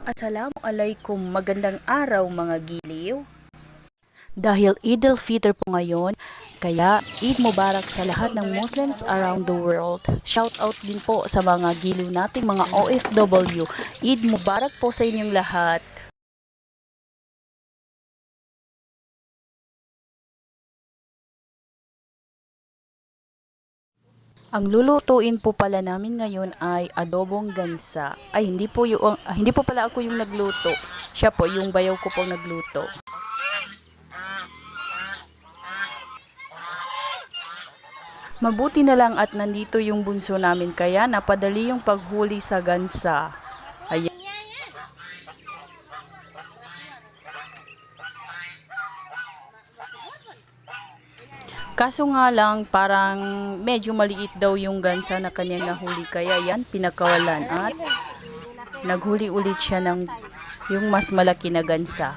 Assalamualaikum, magandang araw mga giliw. Dahil Eid al-Fitr po ngayon, kaya Eid Mubarak sa lahat ng Muslims around the world. Shout out din po sa mga giliw nating mga OFW. Eid Mubarak po sa inyong lahat. Ang lulutuin po pala namin ngayon ay adobong gansa. Ay hindi po pala ako yung nagluto. Siya po yung bayaw ko pong nagluto. Mabuti na lang at nandito yung bunso namin kaya napadali yung paghuli sa gansa. Ayan. Kaso nga lang parang medyo maliit daw yung gansa na kanyang nahuli kaya yan pinakawalan at naghuli ulit siya ng yung mas malaki na gansa.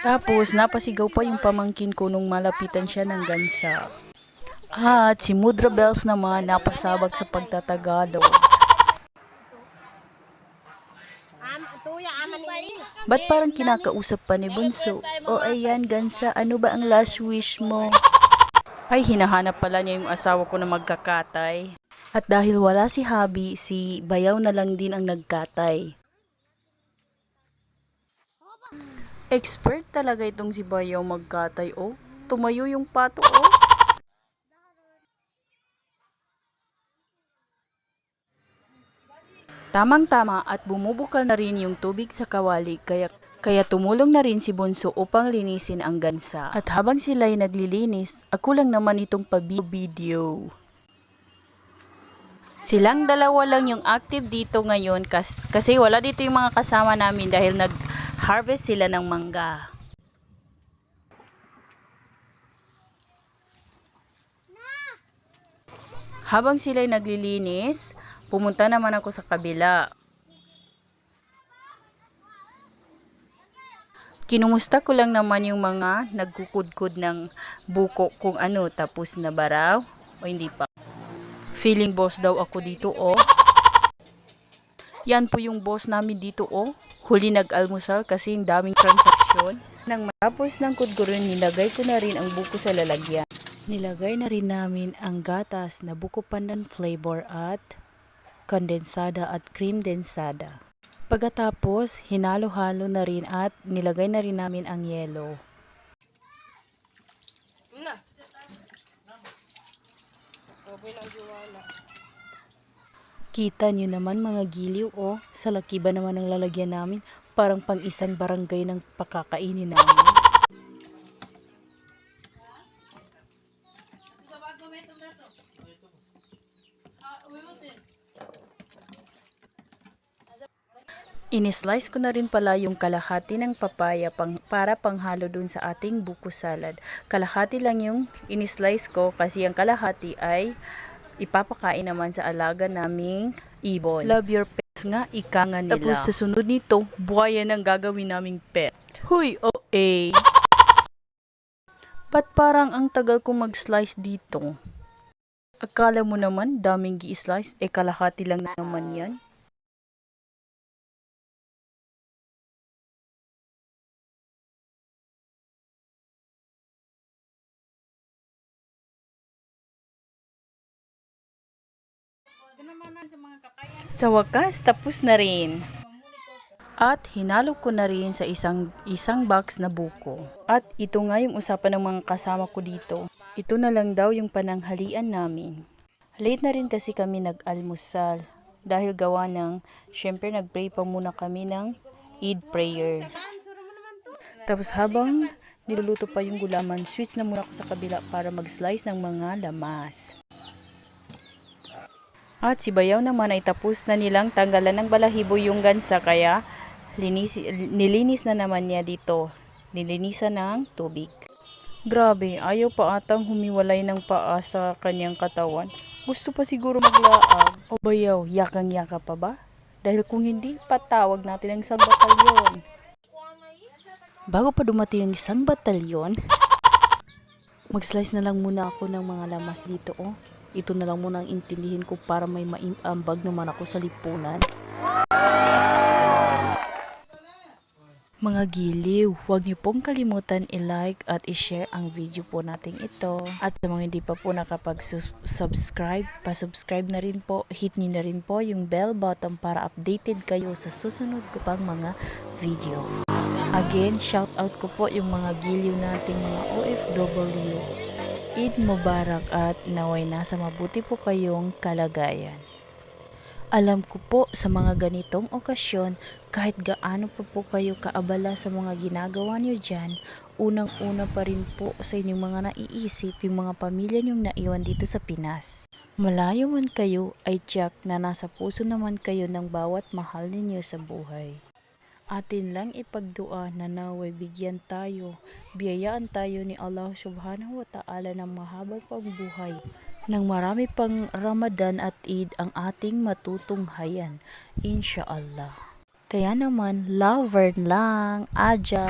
Tapos napasigaw pa yung pamangkin ko nung malapitan siya ng gansa. At si Mudra Bells naman napasabag sa pagtatagado. Ba't parang kinakausap pa ni Bunso? O ayan, gansa, ano ba ang last wish mo? Ay, hinahanap pala niya yung asawa ko na magkakatay. At dahil wala si Habi, si Bayaw na lang din ang nagkatay. Expert talaga itong si Bayaw magkatay, oh. Tumayo yung pato, oh. Tamang-tama at bumubukal na rin yung tubig sa kawali kaya tumulong na rin si Bunso upang linisin ang gansa. At habang sila'y naglilinis, ako lang naman itong pa-video. Silang dalawa lang yung active dito ngayon kasi wala dito yung mga kasama namin dahil nag-harvest sila ng mangga. Habang sila'y naglilinis, pumunta naman ako sa kabila. Kinumusta ko lang naman yung mga nagkukudkod ng buko kung ano tapos na ba raw o hindi pa. Feeling boss daw ako dito, oh. Yan po yung boss namin dito, oh. Huli nag-almusal kasi yung daming transaksyon. Nang matapos ng kudkurin, nilagay ko na rin ang buko sa lalagyan. Nilagay na rin namin ang gatas na buko pandan flavor at kondensada at cream densada. Pagkatapos, hinalo-halo na rin at nilagay na rin namin ang yelo. Kita nyo naman mga giliw, oh, sa laki ba naman ang lalagyan namin? Parang pang isang barangay ng pakakainin namin. Inislice ko na rin pala yung kalahati ng papaya para panghalo dun sa ating buko salad. Kalahati lang yung inislice ko kasi ang kalahati ay ipapakain naman sa alaga naming ibon. Love your pets nga, ika nga nila. Tapos sa sunod nito, buhaya ang gagawin naming pet. Huy, OA! Ba't parang ang tagal kong mag-slice dito? Akala mo naman daming gi-slice, kalahati lang naman yan. Sa wakas, tapos na rin. At hinalo ko na rin sa isang box na buko. At ito nga yung usapan ng mga kasama ko dito. Ito na lang daw yung pananghalian namin. Late na rin kasi kami nag-almusal. Dahil gawa ng, syempre nag-pray pa muna kami ng Eid prayer. Tapos habang niluluto pa yung gulaman, switch na muna ako sa kabila para mag-slice ng mga lamas. At si Bayaw naman ay tapos na nilang tanggalan ng balahibo yung gansa kaya nilinis na naman niya dito. Nilinisan ng tubig. Grabe, ayaw pa atang humiwalay ng paa sa kanyang katawan. Gusto pa siguro maglaag. O Bayaw, yakang-yaka pa ba? Dahil kung hindi, patawag natin ang isang batalyon. Bago pa dumating ang isang batalyon, mag-slice na lang muna ako ng mga lamas dito, oh. ito na lang muna ang intindihin ko para may maiambag naman ako sa lipunan. Mga giliw, huwag niyo pong kalimutan i-like at i-share ang video po nating ito. At sa mga hindi pa po nakapag-subscribe, pa-subscribe na rin po, hit niyo na rin po yung bell button para updated kayo sa susunod ko pang mga videos. Again, shout out ko po yung mga giliw nating mga OFW. Eid Mubarak at naway nasa mabuti po kayong kalagayan. Alam ko po sa mga ganitong okasyon, kahit gaano pa po kayo kaabala sa mga ginagawa niyo dyan, unang-una pa rin po sa inyong mga naiisip yung mga pamilya niyong naiwan dito sa Pinas. Malayo man kayo ay tiyak na nasa puso naman kayo ng bawat mahal ninyo sa buhay. Atin lang ipagdua na naway bigyan tayo, biyayaan tayo ni Allah Subhanahu wa Ta'ala ng mahabang pagbuhay. Nang marami pang Ramadan at Eid ang ating matutunghayan, inshallah. Kaya naman, lover lang, Aja.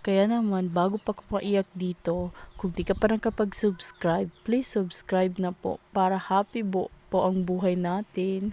Kaya naman, bago pa ko maiyak dito, kung di ka pa nakapag-subscribe, please subscribe na po para happy po ang buhay natin.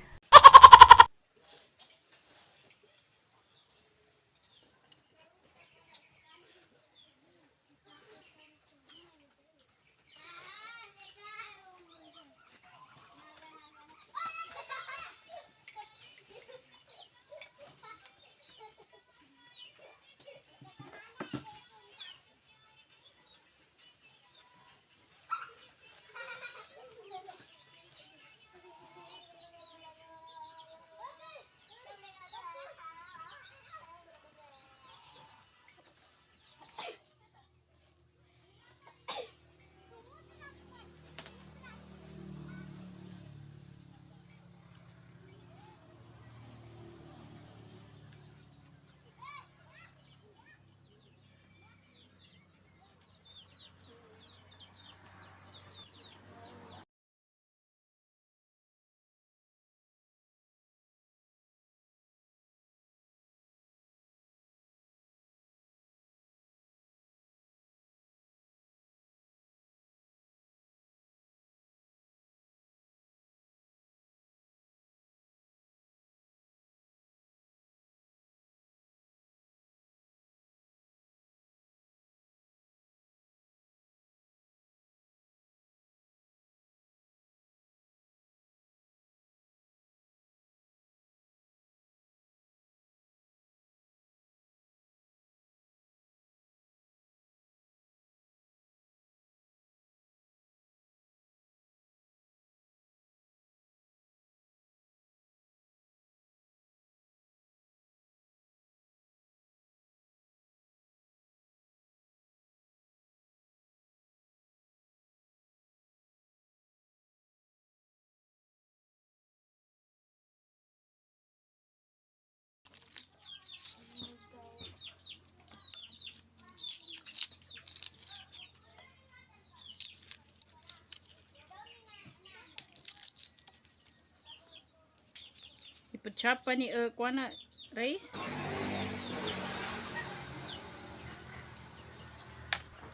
Ipachapa ni kuana rice.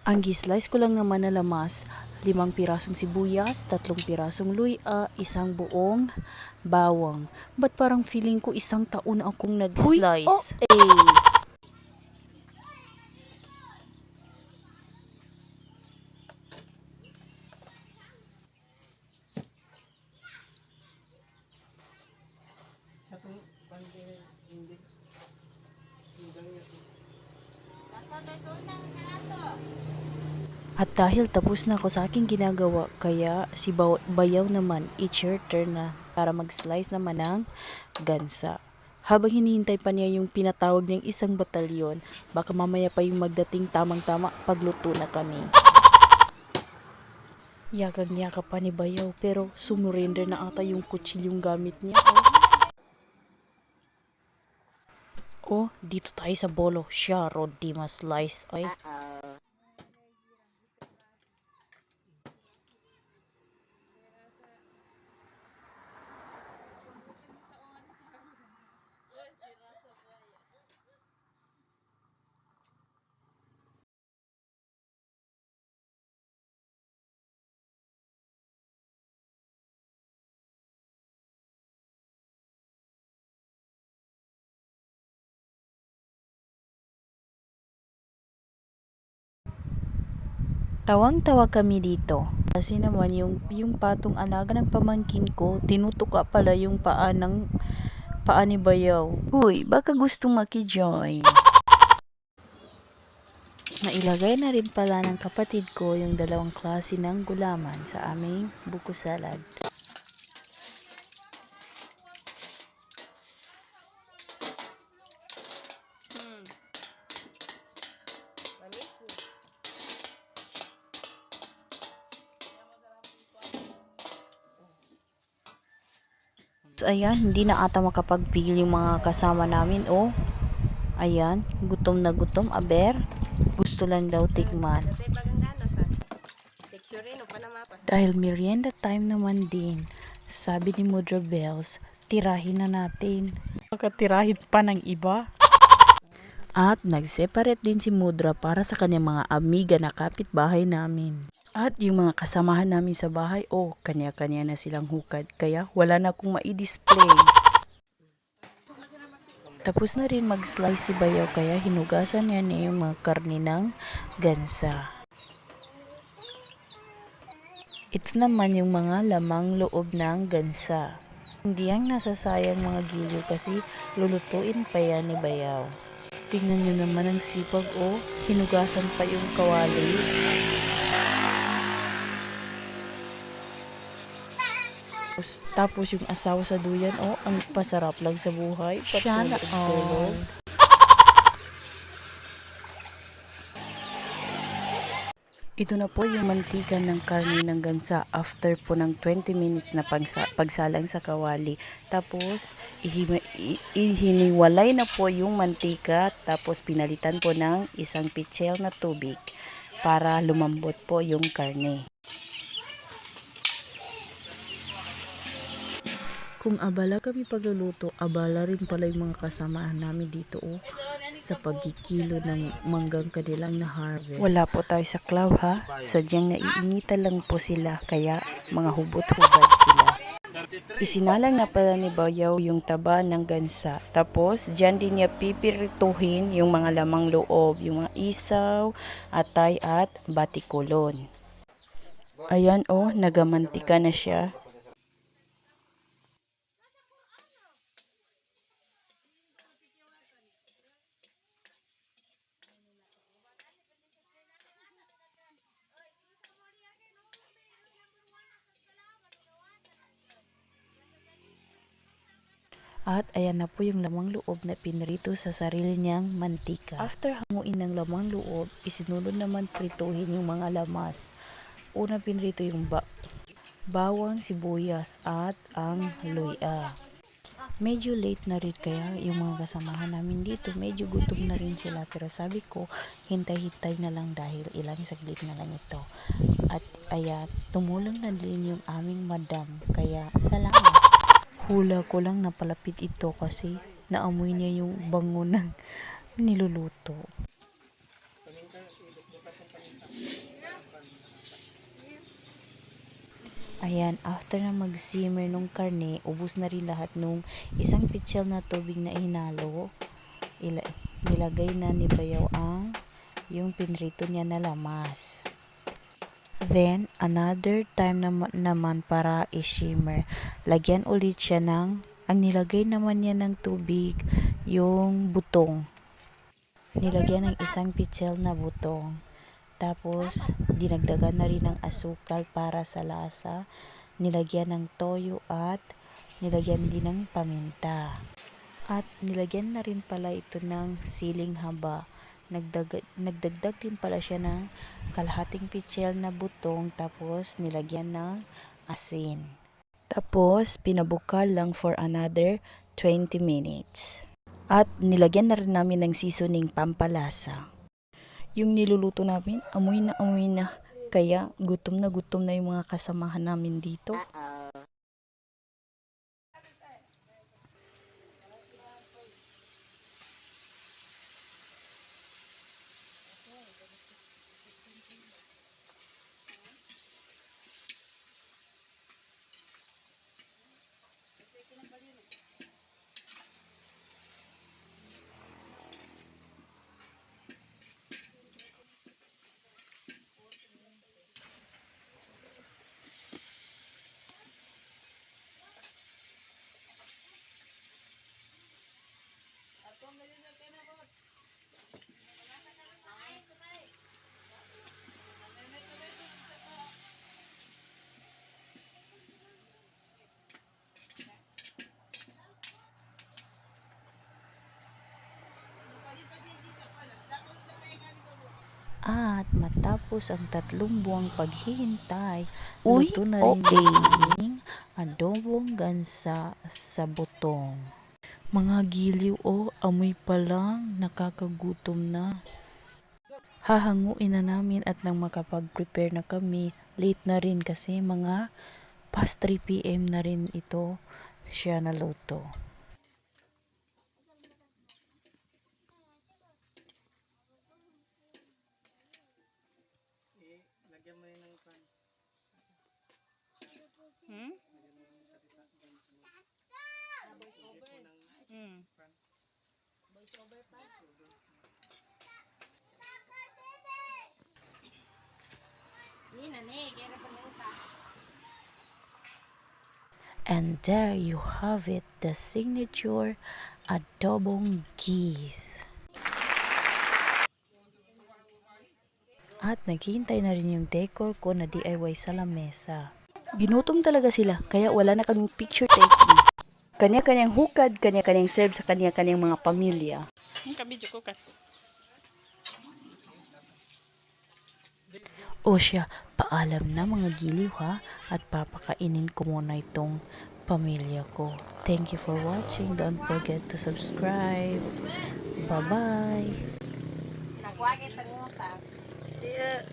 Ang gislice ko lang naman na lamas, 5 pirasong sibuyas, 3 pirasong luya, 1 buong bawang. Ba't parang feeling ko 1 taon na akong nag-slice? At dahil tapos na ako sa aking ginagawa, kaya si Bayaw naman, it's your turn na para mag-slice naman ng gansa. Habang hinihintay pa niya yung pinatawag niyang 1 batalyon, baka mamaya pa yung magdating tamang-tama pagluto na kami. Yakag-yakap pa ni Bayaw pero sumurrender na ata yung kutsilyong gamit niya. Oh, dito tayo sa bolo. Siya, Rodi ma-slice. Ay. Tawang-tawa kami dito. Kasi naman yung patong alaga ng pamangkin ko, tinutuka pala yung paa ni Bayaw. Uy, baka gustong maki-join. Nailagay na rin pala ng kapatid ko yung dalawang klase ng gulaman sa aming buko salad. So, ayan, hindi na ata makapagpigil yung mga kasama namin. Oh, ayan, gutom na gutom. Aber, gusto lang daw tikman. Dahil merienda time naman din, sabi ni Mudra Bells, tirahin na natin. Makatirahin pa ng iba. At nag-separate din si Mudra para sa kanyang mga amiga na kapitbahay namin. At yung mga kasamahan namin sa bahay, oh, kanya-kanya na silang hukad. Kaya wala na akong ma-display. Tapos na rin mag-slice si Bayaw kaya hinugasan niya yung mga karne ng gansa. Ito naman yung mga lamang loob ng gansa. Hindi ang nasasayang mga gilyo kasi lulutuin pa yan ni Bayaw. Tingnan nyo naman ang sipag, oh, hinugasan pa yung kawali. Tapos yung asawa sa duyan, oh, ang pasarap lang sa buhay. Patulog-tulog. Ito na po yung mantika ng karne ng gansa after po ng 20 minutes na pagsalang sa kawali. Tapos, ihiniwalay na po yung mantika. Tapos, pinalitan po ng isang pichel na tubig para lumambot po yung karne. Kung abala kami pagluluto, abala rin pala yung mga kasamaan namin dito, oh, sa pagkikilo ng manggang kanilang na harvest. Wala po tayo sa club, ha? Sadyang naiinitan lang po sila, kaya mga hubot-hubad sila. Isinalang na pala ni Bayaw yung taba ng gansa. Tapos, dyan din niya pipirituhin yung mga lamang loob, yung mga isaw, atay at batikulon. Ayan, oh, nagamantika na siya. At ayan na po yung lamang loob na pinrito sa sarili niyang mantika. After hanguin ng lamang loob, isinunod naman prituhin yung mga lamas. Una pinrito yung bawang, sibuyas at ang luya. Medyo late na rin kaya yung mga kasamahan namin dito, medyo gutom na rin sila. Pero sabi ko, hintay-hintay na lang dahil ilang saglit na lang ito. At ayan, tumulong na din yung aming madam. Kaya salamat. Hula ko lang napalapit ito kasi naamoy niya yung bango ng niluluto. Ayan, after na mag-simmer nung karne, ubos na rin lahat nung isang pichel na tubig na hinalo. Nilagay na ni Bayaw yung pinrito niya na lamas. Then, another time naman para i-shimmer. Lagyan ulit siya ang nilagay naman niya ng tubig, yung butong. Nilagyan ng isang pichel na butong. Tapos, dinagdagan na rin ng asukal para sa lasa. Nilagyan ng toyo at nilagyan din ng paminta. At nilagyan na rin pala ito ng siling haba. Nagdagdag din pala siya ng kalahating pichel na butong, tapos nilagyan ng asin. Tapos pinabukal lang for another 20 minutes. At nilagyan na rin namin ng seasoning pampalasa. Yung niluluto namin, amoy na kaya gutom na yung mga kasamahan namin dito. Matapos ang 3 buwang paghihintay, Uy, luto na rin okay. yung aming adobong gansa sa butong. Mga giliw amoy pa lang, nakakagutom na. Hahanguin na namin at nang makapag-prepare na kami, late na rin kasi mga past 3 p.m. na rin ito siya naluto. Hmm? Hmm. And there you have it, the signature adobong geese. At naghihintay na rin yung decor ko na DIY sa lamesa. Ginutom talaga sila, kaya wala na kaming picture taking. Kanya-kanyang hukad, kanya-kanyang serve sa kanya-kanyang mga pamilya. Kabidyo ko ka. O siya, paalam na mga giliw ha, at papakainin ko muna itong pamilya ko. Thank you for watching. Don't forget to subscribe. Bye-bye. See ya.